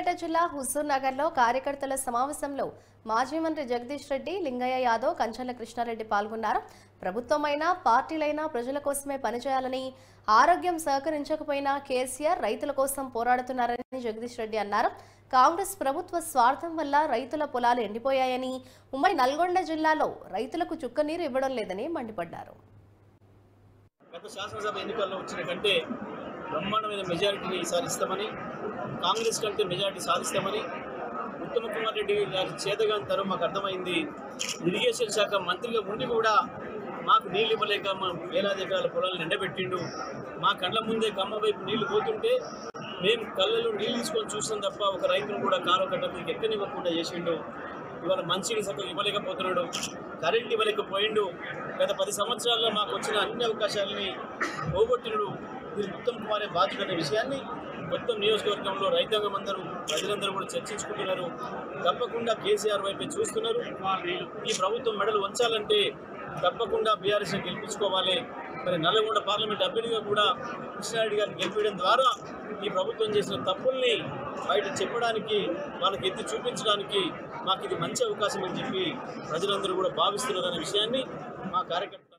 సూర్యాపేట జిల్లా హుజూర్ నగర్లో కార్యకర్తల సమావేశంలో మాజీ మంత్రి జగదీష్ రెడ్డి, లింగయ్య యాదవ్, కంచర్ల కృష్ణారెడ్డి పాల్గొన్నారు. ప్రభుత్వమైనా పార్టీలైనా ప్రజల కోసమే పనిచేయాలని, ఆరోగ్యం సహకరించకపోయినా కేసీఆర్ రైతుల కోసం పోరాడుతున్నారని జగదీష్ రెడ్డి అన్నారు. కాంగ్రెస్ ప్రభుత్వ స్వార్థం వల్ల రైతుల పొలాలు ఎండిపోయాయని, ఉమ్మడి నల్గొండ జిల్లాలో రైతులకు చుక్కనీరు ఇవ్వడం లేదని మండిపడ్డారు. గత శాసనసభ ఎన్నికల్లో వచ్చిన కంటే బ్రహ్మాండమైన మెజారిటీని సాధిస్తామని, కాంగ్రెస్ కంటే మెజారిటీ సాధిస్తామని ఉత్తమ్ కుమార్ రెడ్డి గారి చేతగాని తరం మాకు అర్థమైంది. ఇరిగేషన్ శాఖ మంత్రిగా ఉండి కూడా మాకు నీళ్ళు ఇవ్వలేక మా వేలాది ఎకరాల పొలాలను ఎండబెట్టిండు. మా కళ్ళ ముందే కమ్మ వైపు నీళ్లు పోతుంటే మేము కళ్ళలో నీళ్ళు తీసుకొని చూస్తాం తప్ప ఒక రైతును కూడా కాలువ కట్టడానికి ఎక్కనివ్వకుండా చేసిండు. ఇవాళ మంచిని సగం ఇవ్వలేకపోతున్నాడు, కరెంట్ ఇవ్వలేకపోయిండు. గత 10 సంవత్సరాల్లో మాకు వచ్చిన అన్ని అవకాశాలని పోగొట్టినడు. దీనికి ఉత్తమ్ కుమారే బాధ్యత అనే విషయాన్ని మొత్తం నియోజకవర్గంలో రైతాంగం అందరూ, ప్రజలందరూ కూడా చర్చించుకుంటున్నారు. తప్పకుండా కేసీఆర్ వైపే చూస్తున్నారు. ఈ ప్రభుత్వం మెడలు వంచాలంటే తప్పకుండా బీఆర్ఎస్ని గెలిపించుకోవాలి. మరి నల్గొండ పార్లమెంట్ అభ్యర్థిగా కూడా కృష్ణారెడ్డి గారిని గెలిపించడం ద్వారా ఈ ప్రభుత్వం చేసిన తప్పుల్ని బయట చెప్పడానికి, వాళ్ళకి ఎత్తి చూపించడానికి మాకు ఇది మంచి అవకాశం అని చెప్పి ప్రజలందరూ కూడా భావిస్తున్నారనే విషయాన్ని మా కార్యకర్త